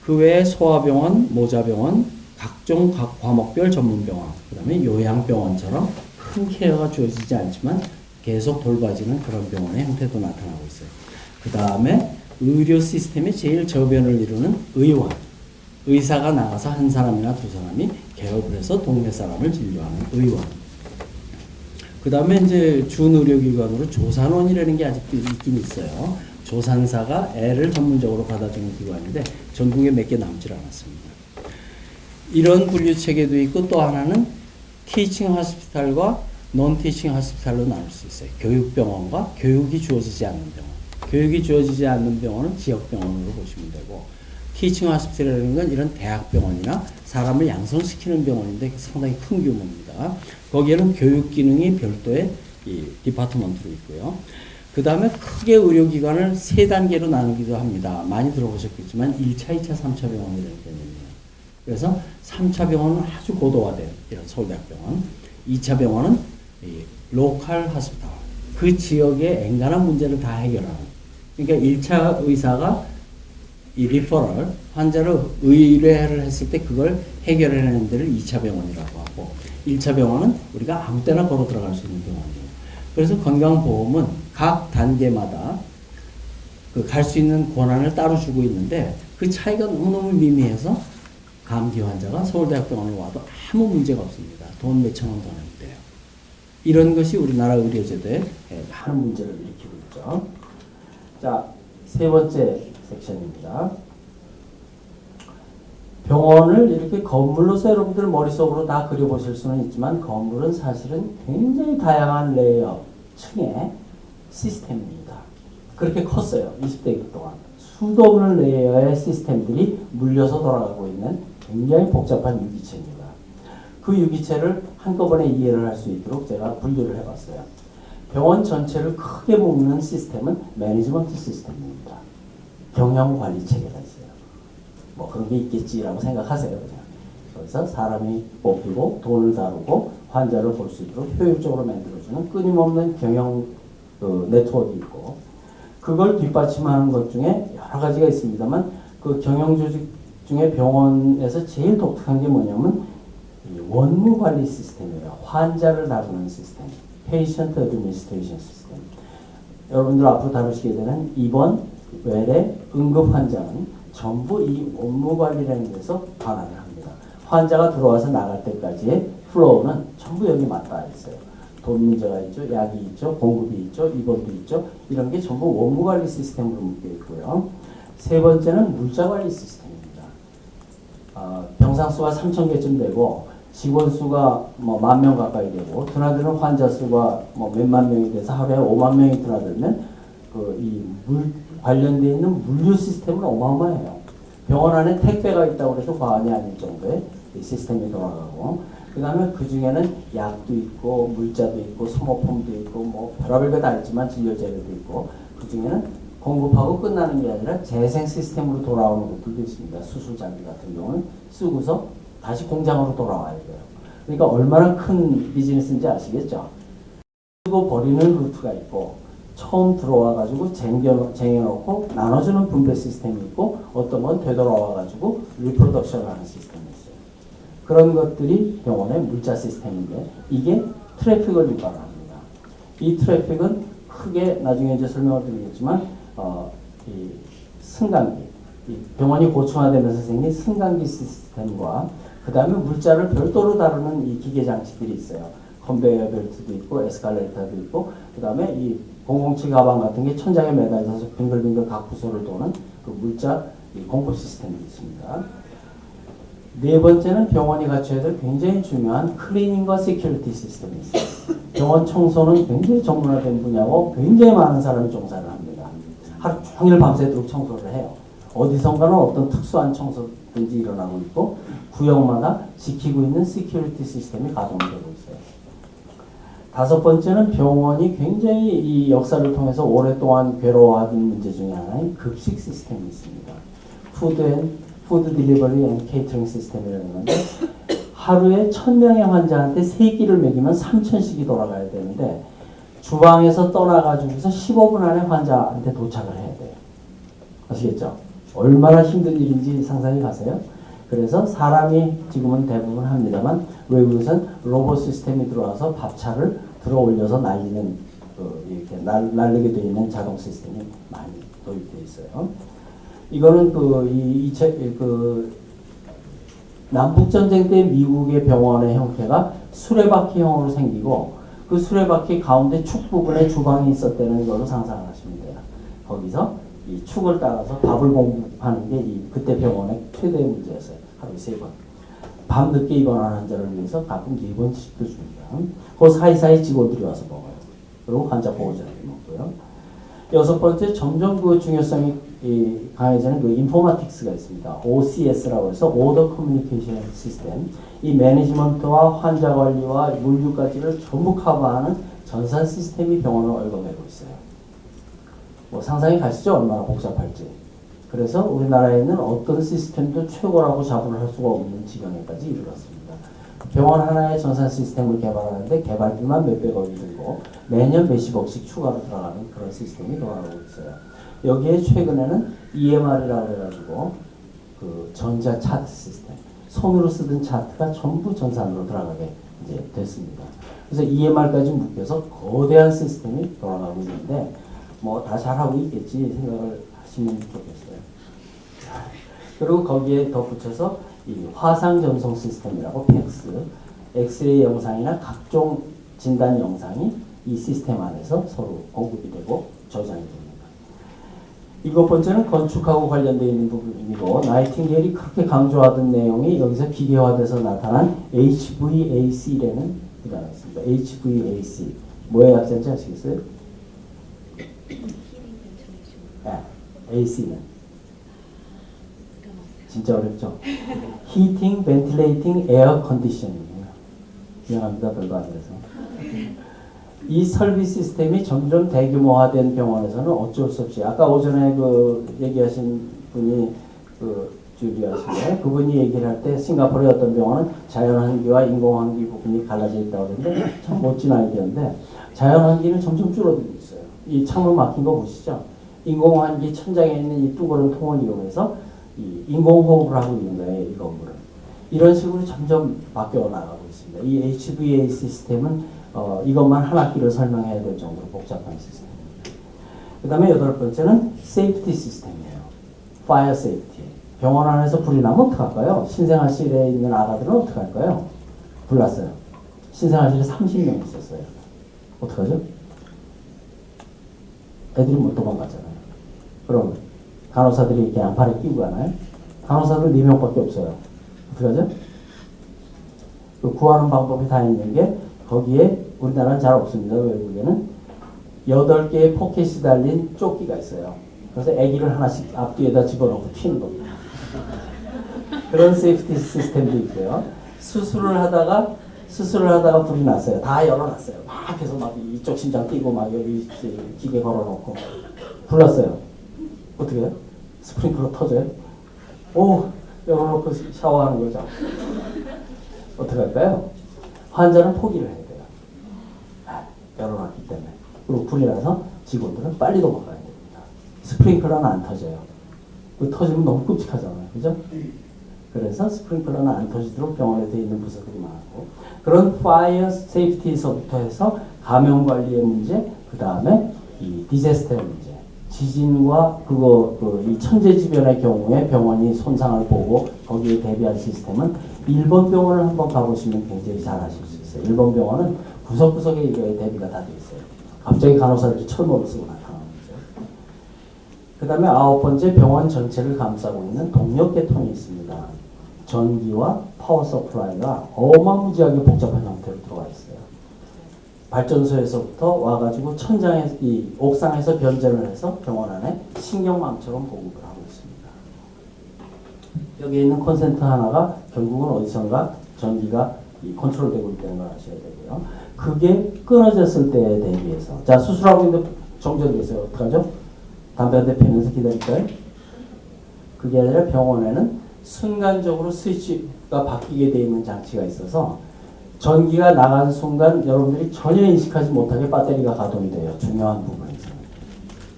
그 외에 소아병원, 모자병원, 각종 각 과목별 전문병원, 그 다음에 요양병원처럼 큰 케어가 주어지지 않지만 계속 돌봐지는 그런 병원의 형태도 나타나고 있어요. 그 다음에 의료 시스템의 제일 저변을 이루는 의원. 의사가 나가서 한 사람이나 두 사람이 개업을 해서 동네 사람을 진료하는 의원. 그 다음에 이제 준의료기관으로 조산원이라는 게 아직도 있긴 있어요. 조산사가 애를 전문적으로 받아주는 기관인데 전국에 몇 개 남질 않았습니다. 이런 분류체계도 있고 또 하나는 티칭 호스피탈과 논 티칭 호스피탈로 나눌 수 있어요. 교육병원과 교육이 주어지지 않는 병원. 교육이 주어지지 않는 병원은 지역병원으로 보시면 되고, 티칭 호스피탈이라는 건 이런 대학병원이나 사람을 양성시키는 병원인데 상당히 큰 규모입니다. 거기에는 교육 기능이 별도의 이 디파트먼트로 있고요. 그 다음에 크게 의료기관을 3단계로 나누기도 합니다. 많이 들어보셨겠지만 1차, 2차, 3차 병원이라는 개념이에요. 그래서 3차 병원은 아주 고도화된 이런 서울대학병원, 2차 병원은 이 로컬 호스피탈, 그 지역의 엔간한 문제를 다 해결하는. 그러니까 1차 의사가 이 리퍼럴, 환자를 의뢰를 했을 때 그걸 해결해내는 데를 2차 병원이라고 하고, 1차 병원은 우리가 아무 때나 걸어 들어갈 수 있는 병원이에요. 그래서 건강보험은 각 단계마다 그 갈 수 있는 권한을 따로 주고 있는데 그 차이가 너무너무 미미해서 감기 환자가 서울대학병원에 와도 아무 문제가 없습니다. 돈 몇천 원 더 내면 돼요. 이런 것이 우리나라 의료제도에 많은 문제를 일으키고 있죠. 자, 세 번째 섹션입니다. 병원을 이렇게 건물로서 여러분들 머릿속으로 다 그려보실 수는 있지만 건물은 사실은 굉장히 다양한 레이어, 층의 시스템입니다. 그렇게 컸어요. 20대기 동안. 수도 없는 레이어의 시스템들이 물려서 돌아가고 있는 굉장히 복잡한 유기체입니다. 그 유기체를 한꺼번에 이해를 할 수 있도록 제가 분류를 해봤어요. 병원 전체를 크게 묶는 시스템은 매니지먼트 시스템입니다. 경영관리 체계가 있어요. 뭐 그런 게 있겠지라고 생각하세요. 그냥. 그래서 사람이 뽑히고 돈을 다루고 환자를 볼 수 있도록 효율적으로 만들어주는 끊임없는 경영 네트워크가 있고, 그걸 뒷받침하는 것 중에 여러 가지가 있습니다만 그 경영 조직 중에 병원에서 제일 독특한 게 뭐냐면 원무 관리 시스템이에요. 환자를 다루는 시스템. Patient Administration System. 여러분들 앞으로 다루시게 되는 입원, 외래, 응급 환자는 전부 이 업무 관리라는 데서 관할을 합니다. 환자가 들어와서 나갈 때까지의 플로우는 전부 여기 맞닿아 있어요. 돈 문제가 있죠, 약이 있죠, 공급이 있죠, 입원도 있죠. 이런 게 전부 업무 관리 시스템으로 묶여 있고요. 세 번째는 물자 관리 시스템입니다. 병상 수가 3,000개쯤 되고 직원 수가 뭐 10,000명 가까이 되고 드나드는 환자 수가 뭐 몇만 명이 돼서 하루에 5만 명이 드나들면 이 물 관련되어 있는 물류 시스템은 어마어마해요. 병원 안에 택배가 있다고 해도 과언이 아닐 정도의 시스템이 돌아가고, 그 다음에 그 중에는 약도 있고 물자도 있고 소모품도 있고 뭐 별의별 거 다 있지만 진료재료도 있고, 그 중에는 공급하고 끝나는 게 아니라 재생 시스템으로 돌아오는 것들도 있습니다. 수술 장비 같은 경우는 쓰고서 다시 공장으로 돌아와야 돼요. 그러니까 얼마나 큰 비즈니스인지 아시겠죠? 쓰고 버리는 루트가 있고, 처음 들어와가지고 쟁여놓고 나눠주는 분배 시스템이 있고, 어떤 건 되돌아와가지고 리프로덕션을 하는 시스템이 있어요. 그런 것들이 병원의 물자 시스템인데, 이게 트래픽을 유발합니다. 이 트래픽은 크게 나중에 이제 설명을 드리겠지만, 이 승강기, 이 병원이 고층화되면서 생긴 승강기 시스템과 그 다음에 물자를 별도로 다루는 이 기계 장치들이 있어요. 컨베이어 벨트도 있고 에스컬레이터도 있고, 그 다음에 이 007 가방 같은 게 천장에 매달려서 빙글빙글 각 부서를 도는 그 물자 공급 시스템이 있습니다. 네 번째는 병원이 갖춰야 될 굉장히 중요한 클리닝과 시큐리티 시스템이 있어요. 병원 청소는 굉장히 전문화된 분야고 굉장히 많은 사람이 종사를 합니다. 하루 종일 밤새도록 청소를 해요. 어디선가는 어떤 특수한 청소든지 일어나고 있고, 구역마다 지키고 있는 시큐리티 시스템이 가동되고 있어요. 다섯 번째는 병원이 굉장히 이 역사를 통해서 오랫동안 괴로워하던 문제 중에 하나인 급식 시스템이 있습니다. 푸드 딜리버리 앤 케이터링 시스템이라는 건데, 하루에 1,000명의 환자한테 3끼를 먹이면 3,000씩이 돌아가야 되는데, 주방에서 떠나가지고서 15분 안에 환자한테 도착을 해야 돼요. 아시겠죠? 얼마나 힘든 일인지 상상이 가세요? 그래서 사람이 지금은 대부분 합니다만, 외국에서는 로봇 시스템이 들어와서 밥차를 들어 올려서 날리는, 이렇게 날리게 되어 있는 자동 시스템이 많이 도입되어 있어요. 이거는 남북전쟁 때 미국의 병원의 형태가 수레바퀴형으로 생기고, 그 수레바퀴 가운데 축 부분에 주방이 있었다는 걸로 상상을 하시면 돼요. 거기서 이 축을 따라서 밥을 공급하는 게 그때 병원의 최대의 문제였어요. 하루에 3번. 밤늦게 입원하는 환자를 위해서 가끔 4번씩도 줍니다. 그 사이사이 직원들이 와서 먹어요. 그리고 환자 보호자들이 먹고요. 여섯 번째, 점점 그 중요성이 강해지는 그 인포마틱스가 있습니다. OCS라고 해서 오더 커뮤니케이션 시스템. 이 매니지먼트와 환자 관리와 물류까지를 전부 커버하는 전산 시스템이 병원을 얽어매고 있어요. 뭐 상상이 가시죠? 얼마나 복잡할지. 그래서 우리나라에 있는 어떤 시스템도 최고라고 자부를 할 수가 없는 지경에까지 이르렀습니다. 병원 하나의 전산 시스템을 개발하는데 개발비만 몇백억이 들고 매년 몇십억씩 추가로 들어가는 그런 시스템이 돌아가고 있어요. 여기에 최근에는 EMR이라고 해가지고 그 전자 차트 시스템, 손으로 쓰던 차트가 전부 전산으로 들어가게 이제 됐습니다. 그래서 EMR까지 묶여서 거대한 시스템이 돌아가고 있는데, 뭐 다 잘하고 있겠지 생각을 하시면 좋겠어요. 그리고 거기에 덧붙여서 이 화상 전송 시스템이라고 팩스, 엑스레이 영상이나 각종 진단 영상이 이 시스템 안에서 서로 공급이 되고 저장이 됩니다. 7번째는 건축하고 관련되어 있는 부분이고, 나이팅게일이 그렇게 강조하던 내용이 여기서 기계화돼서 나타난 HVAC라는 단어가 있습니다. HVAC. 뭐의 약자인지 아시겠어요? 네, AC는 진짜 어렵죠? Heating, Ventilating, Air Conditioning이에요. 미안합니다. 별거 아니라서. 이 설비 시스템이 점점 대규모화된 병원에서는 어쩔 수 없이, 아까 오전에 얘기하신 분이 주리하시네, 그분이 얘기를 할 때 싱가포르의 어떤 병원은 자연환기와 인공환기 부분이 갈라져 있다고 그러는데 참 멋진 아이디어인데, 자연환기는 점점 줄어들고 있어요. 이 창문 막힌 거 보시죠? 인공환기 천장에 있는 이 뚜그런 통을 이용해서 이 인공호흡을 하고 있는 거예요, 이 건물은. 이런 식으로 점점 바뀌어 나가고 있습니다. 이 HVA 시스템은 이것만 한 학기를 설명해야 될 정도로 복잡한 시스템입니다. 그 다음에 여덟 번째는 세이프티 시스템이에요. 파이어 세이프티. 병원 안에서 불이 나면 어떡할까요? 신생아실에 있는 아가들은 어떡할까요? 불 났어요. 신생아실에 30명 있었어요. 어떡하죠? 애들이 못 도망갔잖아요. 그럼 간호사들이 이렇게 양팔에 끼고 가나요? 간호사들 4명밖에 없어요. 어떡하죠? 그 구하는 방법이 다 있는 게 거기에 우리나라는 잘 없습니다. 외국에는 8개의 포켓이 달린 조끼가 있어요. 그래서 아기를 하나씩 앞뒤에다 집어넣고 튀는 겁니다. 그런 세이프티 시스템도 있고요. 수술을 하다가 불이 났어요. 다 열어놨어요. 막 해서 막 이쪽 심장 뛰고 막 여기 기계 걸어놓고 불났어요. 어떻게 해요? 스프링클러 터져요? 오, 열어놓고 샤워하는 거죠. 어떻게 할까요? 환자는 포기를 해야 돼요. 열어놨기 때문에. 그리고 불이 나서 직원들은 빨리 도망가야 됩니다. 스프링클러는 안 터져요. 그 터지면 너무 끔찍하잖아요. 그죠? 그래서 스프링클러는 안 터지도록 병원에 돼 있는 부서들이 많고, 그런 파이어 세이프티에서부터 해서 감염 관리의 문제, 그 다음에 이 디제스터의 문제, 지진과 이 천재지변의 경우에 병원이 손상을 보고 거기에 대비한 시스템은 일본 병원을 한번 가보시면 굉장히 잘 아실 수 있어요. 일본 병원은 구석구석에 이거에 대비가 다 돼 있어요. 갑자기 간호사들이 철모를 쓰고 나타나는 거죠. 그 다음에 9번째, 병원 전체를 감싸고 있는 동력계통이 있습니다. 전기와 파워 서플라이가 어마무지하게 복잡한 형태로 들어가 있어요. 발전소에서부터 와가지고 천장에, 이 옥상에서 변전을 해서 병원 안에 신경망처럼 보급을 하고 있습니다. 여기에 있는 콘센트 하나가 결국은 어디선가 전기가 컨트롤되고 있다는 걸 아셔야 되고요. 그게 끊어졌을 때에 대비해서, 자, 수술하고 있는데 정전됐어요. 어떡하죠? 담배 한 대 피면서 기다릴까요? 그게 아니라 병원에는 순간적으로 스위치가 바뀌게 되어 있는 장치가 있어서 전기가 나간 순간 여러분들이 전혀 인식하지 못하게 배터리가 가동이 돼요. 중요한 부분에서는.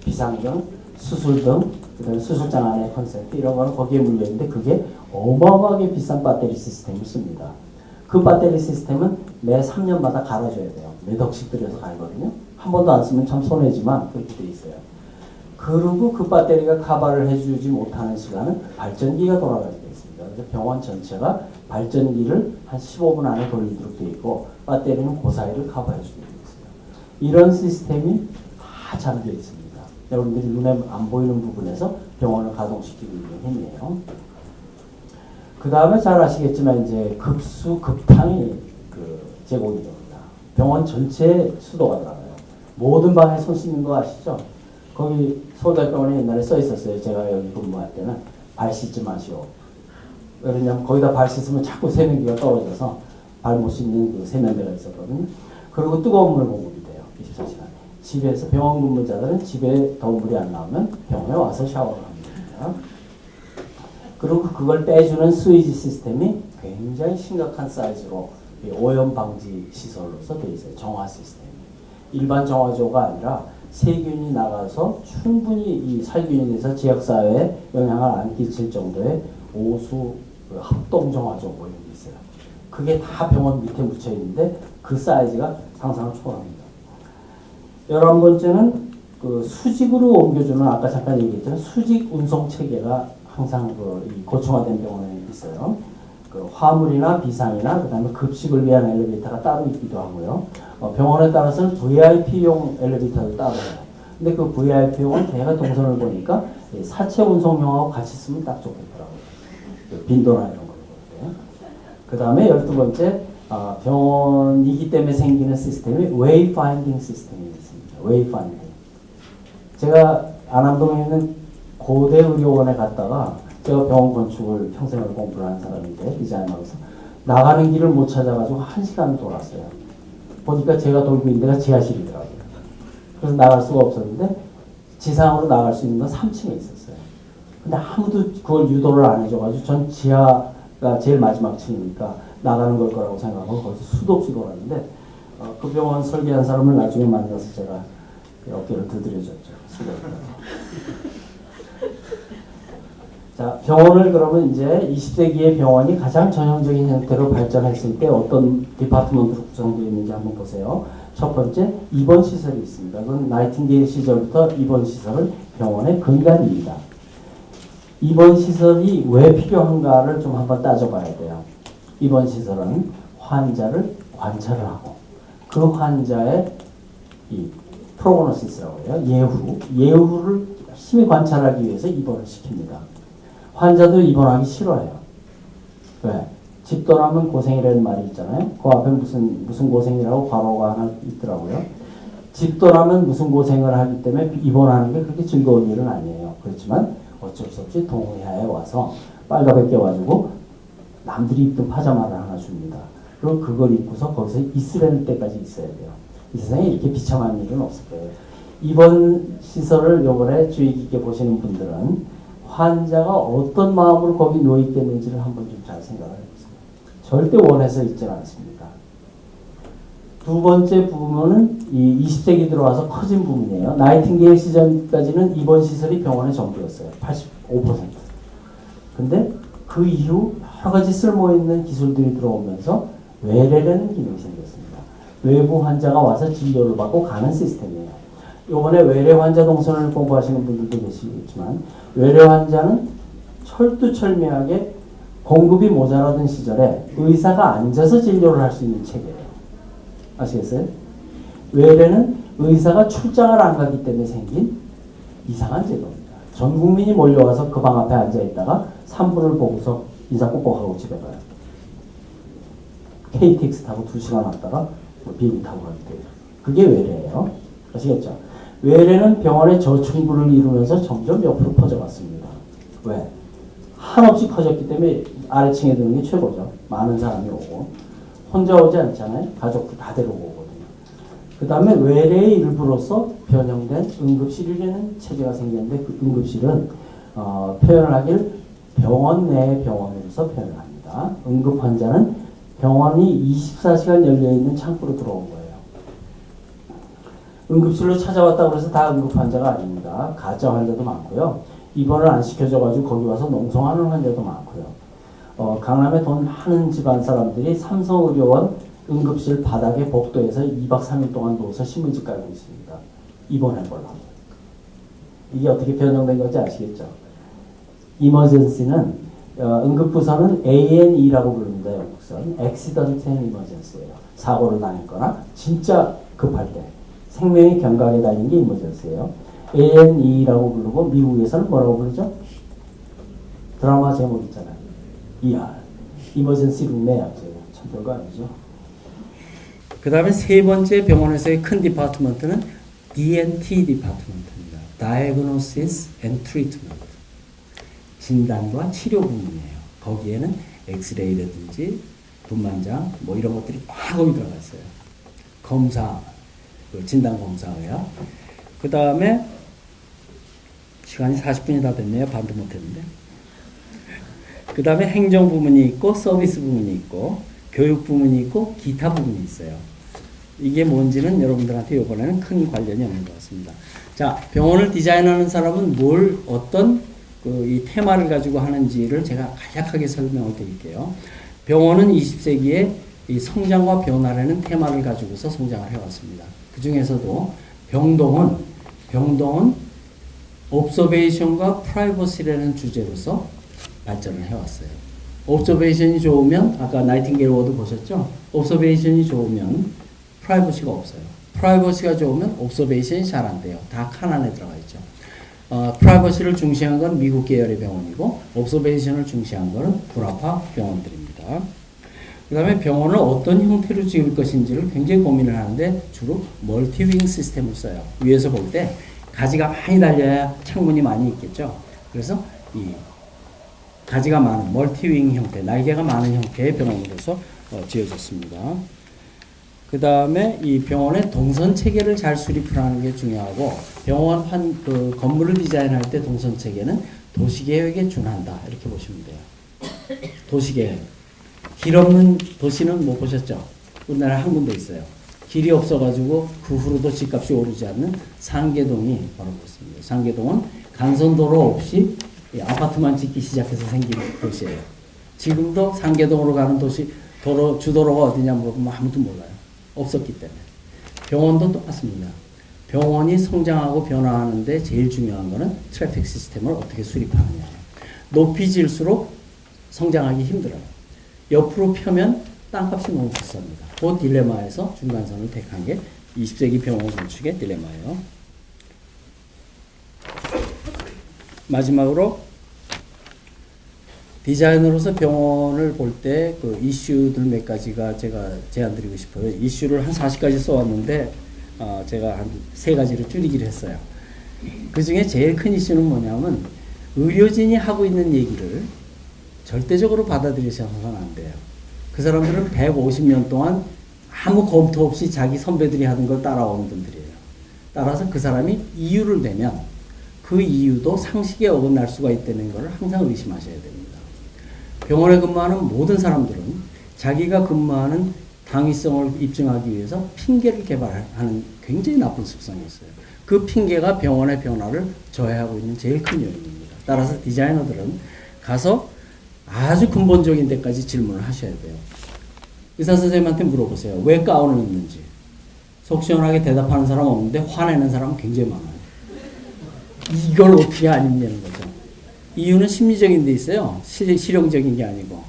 비상등, 수술등, 그 다음에 수술장 안에 콘센트 이런 거는 거기에 물려있는데 그게 어마어마하게 비싼 배터리 시스템을 씁니다. 그 배터리 시스템은 매 3년마다 갈아줘야 돼요. 몇 억씩 들여서 갈거든요. 한 번도 안 쓰면 참 손해지만 그렇게 돼 있어요. 그리고 그 배터리가 커버를 해주지 못하는 시간은 발전기가 돌아가게 되어 있습니다. 그래서 병원 전체가 발전기를 한 15분 안에 돌리도록 되어 있고 배터리는 그 사이를 커버해주게 되어 있어요. 이런 시스템이 다 잘 되어 있습니다. 여러분들이 눈에 안 보이는 부분에서 병원을 가동시키고 있는 힘이에요. 그 다음에 잘 아시겠지만 이제 급수, 급탕이 제공이 됩니다. 병원 전체에 수도가 들어가요. 모든 방에 손 씻는 거 아시죠? 거기 서울대병원에 옛날에 써 있었어요. 제가 여기 근무할 때는 발 씻지 마시오. 왜냐면 거기다 발 씻으면 자꾸 세면기가 떨어져서 발 못 씻는 그 세면대가 있었거든요. 그리고 뜨거운 물 공급이 돼요. 24시간. 집에서 병원 근무자들은 집에 더운 물이 안 나오면 병원에 와서 샤워를 합니다. 그리고 그걸 빼주는 스위지 시스템이 굉장히 심각한 사이즈로 오염 방지 시설로서 되어 있어요. 정화 시스템. 일반 정화조가 아니라 세균이 나가서 충분히 이 살균이 돼서 지역사회에 영향을 안 끼칠 정도의 오수 합동 정화조 뭐 이런 게 있어요. 그게 다 병원 밑에 묻혀 있는데 그 사이즈가 상상을 초월합니다. 11번째는 그 수직으로 옮겨주는, 아까 잠깐 얘기했지만 수직 운송 체계가 항상 이 고층화된 병원에 있어요. 그 화물이나 비상이나 그다음에 급식을 위한 엘리베이터가 따로 있기도 하고요. 병원에 따라서는 VIP용 엘리베이터도 따로 해요. 근데 그 VIP용은 제가 동선을 보니까 사체 운송용하고 같이 쓰면 딱 좋겠더라고요. 그 빈도나 이런 걸 볼 때. 그 다음에 12번째, 병원이기 때문에 생기는 시스템이 웨이파인딩 시스템이 있습니다. 웨이파인딩. 제가 안암동에 있는 고대 의료원에 갔다가, 제가 병원 건축을 평생을 공부를 한 사람인데, 디자이너로서 나가는 길을 못 찾아가지고 1시간을 돌았어요. 보니까 제가 돌고 있는 데가 지하실이더라고요. 그래서 나갈 수가 없었는데 지상으로 나갈 수 있는 건 3층에 있었어요. 근데 아무도 그걸 유도를 안 해줘가지고 전 지하가 제일 마지막 층이니까 나가는 걸 거라고 생각하고 거기서 수도 없이 돌았는데 그 병원 설계한 사람을 나중에 만나서 제가 어깨를 두드려줬죠. 자, 병원을 그러면 이제 20세기의 병원이 가장 전형적인 형태로 발전했을 때 어떤 디파트먼트로 구성되어 있는지 한번 보세요. 첫 번째, 입원 시설이 있습니다. 그건 나이팅게일 시절부터 입원 시설은 병원의 근간입니다. 입원 시설이 왜 필요한가를 좀 한번 따져봐야 돼요. 입원 시설은 환자를 관찰을 하고 그 환자의 이 프로그노시스라고 해요. 예후를 열심히 관찰하기 위해서 입원을 시킵니다. 환자도 입원하기 싫어해요. 왜? 집 떠나면 고생이라는 말이 있잖아요. 그 앞에 무슨 고생이라고 괄호가 하나 있더라고요. 집 떠나면 무슨 고생을 하기 때문에 입원하는 게 그렇게 즐거운 일은 아니에요. 그렇지만 어쩔 수 없이 동해안에 와서 빨갛게 껴가지고 남들이 입던 파자마를 하나 줍니다. 그럼 그걸 입고서 거기서 있으려는 때까지 있어야 돼요. 이 세상에 이렇게 비참한 일은 없을 거예요. 입원 시설을 요번에 주의 깊게 보시는 분들은 환자가 어떤 마음으로 거기 누워 있겠는지를 한번 좀 잘 생각을 해보세요. 절대 원해서 있지 않습니다. 두 번째 부분은 이 20세기 들어와서 커진 부분이에요. 나이팅게일 시절까지는 입원 시설이 병원의 전부였어요. 85%. 근데 그 이후 여러 가지 쓸모있는 기술들이 들어오면서 외래라는 기능이 생겼습니다. 외부 환자가 와서 진료를 받고 가는 시스템이에요. 이번에 외래 환자 동선을 공부하시는 분들도 계시겠지만 외래 환자는 철두철미하게 공급이 모자라던 시절에 의사가 앉아서 진료를 할 수 있는 체계예요. 아시겠어요? 외래는 의사가 출장을 안 가기 때문에 생긴 이상한 제도입니다. 전 국민이 몰려와서 그 방 앞에 앉아있다가 3분을 보고서 인사 꼭꼭하고 집에 가요. KTX 타고 2시간 왔다가 비행기 타고 가기 때문에. 그게 외래예요. 아시겠죠? 외래는 병원의 저충부를 이루면서 점점 옆으로 퍼져갔습니다. 왜? 한없이 커졌기 때문에 아래층에 드는 게 최고죠. 많은 사람이 오고. 혼자 오지 않잖아요. 가족도 다 데리고 오거든요. 그 다음에 외래의 일부로서 변형된 응급실이라는 체제가 생겼는데 그 응급실은 표현을 하길 병원 내 병원으로서 표현을 합니다. 응급 환자는 병원이 24시간 열려있는 창구로 들어온 거예요. 응급실로 찾아왔다고 해서 다 응급 환자가 아닙니다. 가짜 환자도 많고요. 입원을 안 시켜줘가지고 거기 와서 농성하는 환자도 많고요. 강남에 돈 많은 집안 사람들이 삼성의료원 응급실 바닥에 복도에서 2박 3일 동안 누워서 신문지 깔고 있습니다. 입원해보려고. 이게 어떻게 변형된 건지 아시겠죠? 이머전시는 응급부서는 A&E라고 부릅니다. 영국선. Accident and Emergency예요. 사고를 당했거나 진짜 급할 때 생명이 경각에 달린 게 이머전시예요. A&E라고 부르고 미국에서는 뭐라고 부르죠? 드라마 제목 있잖아요. ER. 이머전시 룸의 약자예요. 참 별거 아니죠. 그 다음에 세 번째 병원에서의 큰 디파트먼트는 D&T 디파트먼트입니다. Diagnosis and Treatment. 진단과 치료 부문이에요. 거기에는 엑스레이라든지 분만장 뭐 이런 것들이 다 거기 들어가 있어요. 검사, 진단 검사예요. 그 다음에 시간이 40분이 다 됐네요. 반도 못했는데. 그 다음에 행정 부문이 있고 서비스 부문이 있고 교육 부문이 있고 기타 부문이 있어요. 이게 뭔지는 여러분들한테 이번에는 큰 관련이 없는 것 같습니다. 자, 병원을 디자인하는 사람은 어떤 이 테마를 가지고 하는지를 제가 간략하게 설명을 드릴게요. 병원은 20세기에 이 성장과 변화라는 테마를 가지고서 성장을 해왔습니다. 그 중에서도 병동은 옵서베이션과 프라이버시라는 주제로서 발전을 해왔어요. 옵서베이션이 좋으면 아까 나이팅게일 워드 보셨죠? 옵서베이션이 좋으면 프라이버시가 없어요. 프라이버시가 좋으면 옵서베이션이 잘 안 돼요. 다 칸 안에 들어가 있죠. 프라이버시를 중시한 건 미국 계열의 병원이고 옵서베이션을 중시한 거는 불합화 병원들입니다. 그 다음에 병원을 어떤 형태로 지을 것인지를 굉장히 고민을 하는데 주로 멀티윙 시스템을 써요. 위에서 볼 때 가지가 많이 달려야 창문이 많이 있겠죠. 그래서 이 가지가 많은 멀티윙 형태, 날개가 많은 형태의 병원으로서 지어졌습니다. 그 다음에 이 병원의 동선 체계를 잘 수립을 하는 게 중요하고 병원 건물을 디자인할 때 동선 체계는 도시계획에 준한다. 이렇게 보시면 돼요. 도시계획. 길 없는 도시는 못 보셨죠? 우리나라 한 군데 있어요. 길이 없어가지고 그 후로도 집값이 오르지 않는 상계동이 바로 그렇습니다. 상계동은 간선도로 없이 아파트만 짓기 시작해서 생긴 도시예요. 지금도 상계동으로 가는 주도로가 어디냐 물어보면 아무도 몰라요. 없었기 때문에. 병원도 똑같습니다. 병원이 성장하고 변화하는데 제일 중요한 거는 트래픽 시스템을 어떻게 수립하느냐예요. 높이 질수록 성장하기 힘들어요. 옆으로 펴면 땅값이 너무 비쌉니다. 그 딜레마에서 중간선을 택한 게 20세기 병원 건축의 딜레마예요. 마지막으로 디자이너로서 병원을 볼 때 그 이슈들 몇 가지가 제가 제안드리고 싶어요. 이슈를 한 40가지 써왔는데 제가 한 3가지로 줄이기로 했어요. 그 중에 제일 큰 이슈는 뭐냐면 의료진이 하고 있는 얘기를 절대적으로 받아들이셔서는 안 돼요. 그 사람들은 150년 동안 아무 검토 없이 자기 선배들이 하던 걸 따라오는 분들이에요. 따라서 그 사람이 이유를 대면 그 이유도 상식에 어긋날 수가 있다는 걸 항상 의심하셔야 됩니다. 병원에 근무하는 모든 사람들은 자기가 근무하는 당위성을 입증하기 위해서 핑계를 개발하는 굉장히 나쁜 습성이 있어요. 그 핑계가 병원의 변화를 저해하고 있는 제일 큰 요인입니다. 따라서 디자이너들은 가서 아주 근본적인 데까지 질문을 하셔야 돼요. 의사 선생님한테 물어보세요. 왜 가운을 입는지. 속 시원하게 대답하는 사람 없는데 화내는 사람은 굉장히 많아요. 이걸 어떻게 안 입냐는 거죠. 이유는 심리적인 데 있어요. 실용적인 게 아니고.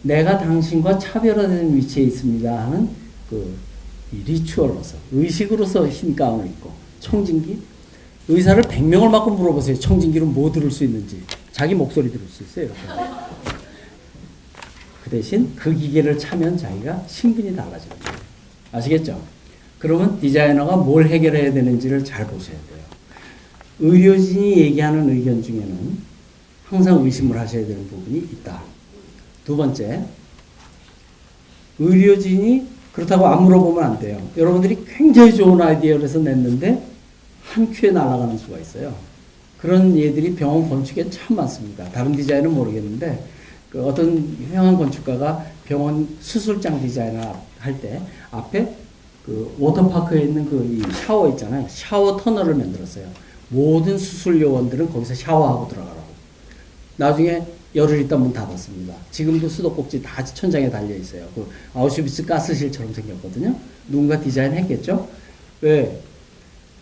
내가 당신과 차별화되는 위치에 있습니다 하는 그 리추얼로서, 의식으로서 흰 가운을 입고, 청진기. 의사를 100명을 맞고 물어보세요. 청진기로 뭐 들을 수 있는지. 자기 목소리 들을 수 있어요. 그 대신 그 기계를 차면 자기가 신분이 달라져요. 아시겠죠? 그러면 디자이너가 뭘 해결해야 되는지를 잘 보셔야 돼요. 의료진이 얘기하는 의견 중에는 항상 의심을 하셔야 되는 부분이 있다. 두 번째, 의료진이 그렇다고 안 물어보면 안 돼요. 여러분들이 굉장히 좋은 아이디어를 해서 냈는데 한 큐에 날아가는 수가 있어요. 그런 예들이 병원 건축에 참 많습니다. 다른 디자인은 모르겠는데 그 어떤 유명한 건축가가 병원 수술장 디자인을 할 때 앞에 그 워터파크에 있는 그 이 샤워 있잖아요. 샤워 터널을 만들었어요. 모든 수술 요원들은 거기서 샤워하고 들어가라고. 나중에 열흘 있다 문 닫았습니다. 지금도 수도꼭지 다 천장에 달려 있어요. 그 아우슈비츠 가스실처럼 생겼거든요. 누군가 디자인했겠죠? 왜?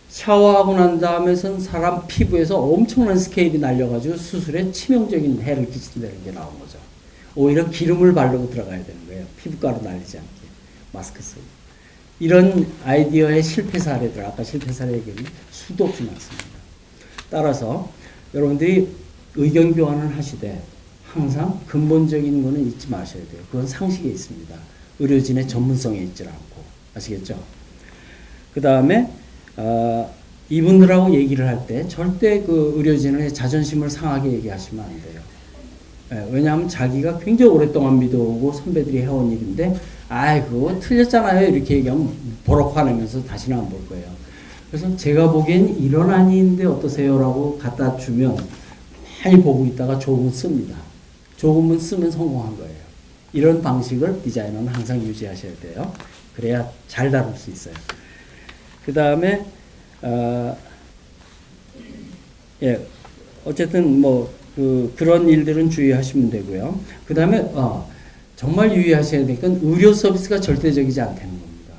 샤워하고 난 다음에선 사람 피부에서 엄청난 스케일이 날려가지고 수술에 치명적인 해를 끼친다는 게 나온 거죠. 오히려 기름을 바르고 들어가야 되는 거예요. 피부가루 날리지 않게. 마스크 쓰고. 이런 아이디어의 실패 사례들, 아까 실패 사례 얘기했는데 수도 없이 많습니다. 따라서 여러분들이 의견 교환을 하시되 항상 근본적인 거는 잊지 마셔야 돼요. 그건 상식에 있습니다. 의료진의 전문성에 있지 않고. 아시겠죠? 그 다음에 이분들하고 얘기를 할 때 절대 그 의료진의 자존심을 상하게 얘기하시면 안 돼요. 왜냐하면 자기가 굉장히 오랫동안 믿어오고 선배들이 해온 일인데 그거 틀렸잖아요 이렇게 얘기하면 버럭 화내면서 다시는 안 볼 거예요. 그래서 제가 보기엔 이런 아니인데 어떠세요? 라고 갖다 주면 많이 보고 있다가 조금 씁니다. 조금은 쓰면 성공한 거예요. 이런 방식을 디자이너는 항상 유지하셔야 돼요. 그래야 잘 다룰 수 있어요. 그 다음에 어쨌든 뭐 그런 일들은 주의하시면 되고요. 그 다음에 정말 유의하셔야 될 건 의료 서비스가 절대적이지 않다는 겁니다.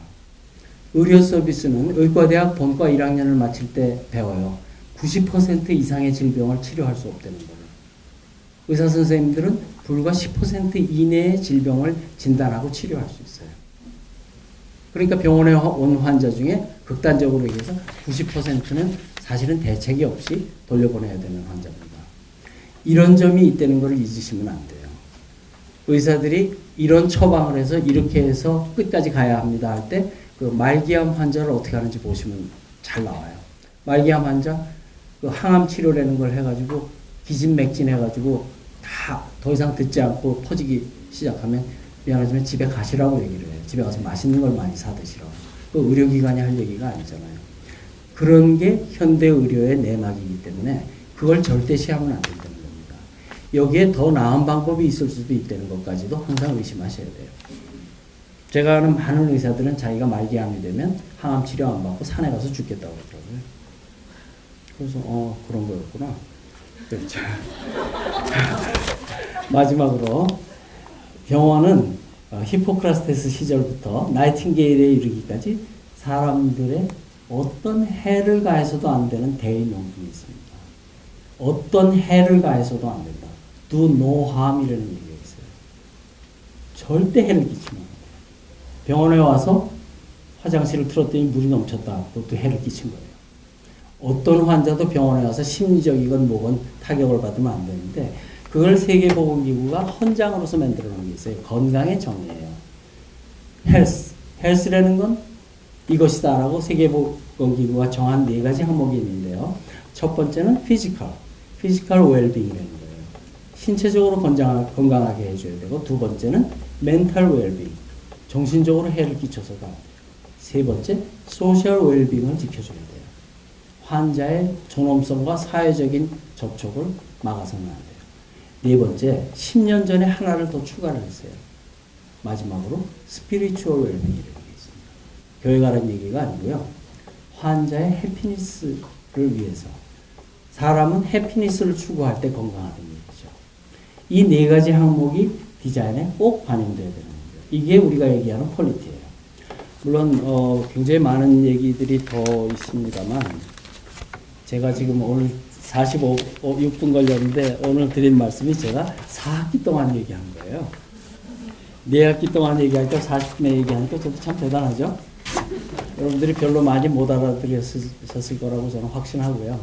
의료 서비스는 의과대학 본과 1학년을 마칠 때 배워요. 90% 이상의 질병을 치료할 수 없다는 거예요. 의사 선생님들은 불과 10% 이내의 질병을 진단하고 치료할 수 있어요. 그러니까 병원에 온 환자 중에 극단적으로 얘기해서 90%는 사실은 대책이 없이 돌려보내야 되는 환자입니다. 이런 점이 있다는 걸 잊으시면 안 돼요. 의사들이 이런 처방을 해서 이렇게 해서 끝까지 가야 합니다 할 때 그 말기암 환자를 어떻게 하는지 보시면 잘 나와요. 말기암 환자 그 항암 치료라는 걸 해가지고 기진맥진 해가지고 다 더 이상 듣지 않고 퍼지기 시작하면 미안하지만 집에 가시라고 얘기를 해요. 집에 가서 맛있는 걸 많이 사 드시라고. 그 의료기관이 할 얘기가 아니잖아요. 그런 게 현대 의료의 내막이기 때문에 그걸 절대 시하면 안 된다는 겁니다. 여기에 더 나은 방법이 있을 수도 있다는 것까지도 항상 의심하셔야 돼요. 제가 아는 많은 의사들은 자기가 말기암이 되면 항암 치료 안 받고 산에 가서 죽겠다고 그러더라고요. 그래서 그런 거였구나. 그렇죠. 마지막으로 병원은 히포크라테스 시절부터 나이팅게일에 이르기까지 사람들의 어떤 해를 가해서도 안 되는 대의명분이 있습니다. 어떤 해를 가해서도 안 된다. Do no harm이라는 얘기가 있어요. 절대 해를 끼치면 안 돼요. 병원에 와서 화장실을 틀었더니 물이 넘쳤다. 그것도 해를 끼친 거예요. 어떤 환자도 병원에 와서 심리적이건 뭐건 타격을 받으면 안 되는데 그걸 세계보건기구가 헌장으로서 만들어 놓은 게 있어요. 건강의 정의예요. 헬스. 헬스라는 건 이것이다라고 세계보건기구가 정한 4가지 항목이 있는데요. 첫 번째는 피지컬 웰빙이라는 거예요. 신체적으로 건강하게 해줘야 되고, 두 번째는 멘탈 웰빙, 정신적으로 해를 끼쳐서가 안 돼요. 세 번째, 소셜 웰빙을 지켜줘야 돼요. 환자의 존엄성과 사회적인 접촉을 막아서는 안 돼요. 네 번째, 10년 전에 하나를 더 추가를 했어요. 마지막으로 스피리추얼 웰빙이라는 게 있습니다. 교회 가라는 얘기가 아니고요. 환자의 해피니스를 위해서, 사람은 해피니스를 추구할 때 건강하다는 얘기죠. 이 4가지 항목이 디자인에 꼭 반영되어야 되는 거예요. 이게 우리가 얘기하는 퀄리티예요. 물론 굉장히 많은 얘기들이 더 있습니다만 제가 지금 오늘 6분 걸렸는데 오늘 드린 말씀이 제가 4학기 동안 얘기한 거예요. 4학기 동안 얘기하니까 40분에 얘기하니까 저도 참 대단하죠. 여러분들이 별로 많이 못 알아들으셨을 거라고 저는 확신하고요.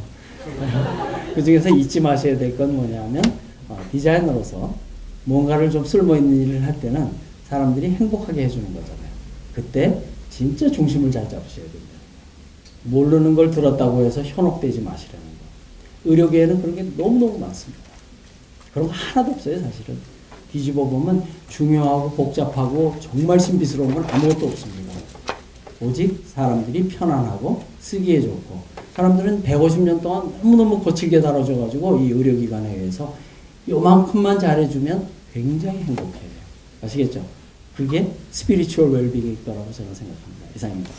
그 중에서 잊지 마셔야 될 건 뭐냐면 디자이너로서 뭔가를 좀 쓸모있는 일을 할 때는 사람들이 행복하게 해주는 거잖아요. 그때 진짜 중심을 잘 잡으셔야 됩니다. 모르는 걸 들었다고 해서 현혹되지 마시라는 거. 의료계에는 그런 게 너무너무 많습니다. 그런 거 하나도 없어요, 사실은. 뒤집어 보면 중요하고 복잡하고 정말 신비스러운 건 아무것도 없습니다. 오직 사람들이 편안하고 쓰기에 좋고, 사람들은 150년 동안 너무너무 거칠게 다뤄져가지고 이 의료기관에 의해서 요만큼만 잘해주면 굉장히 행복해요. 아시겠죠? 그게 스피리추얼 웰빙일 거라고 저는 생각합니다. 이상입니다.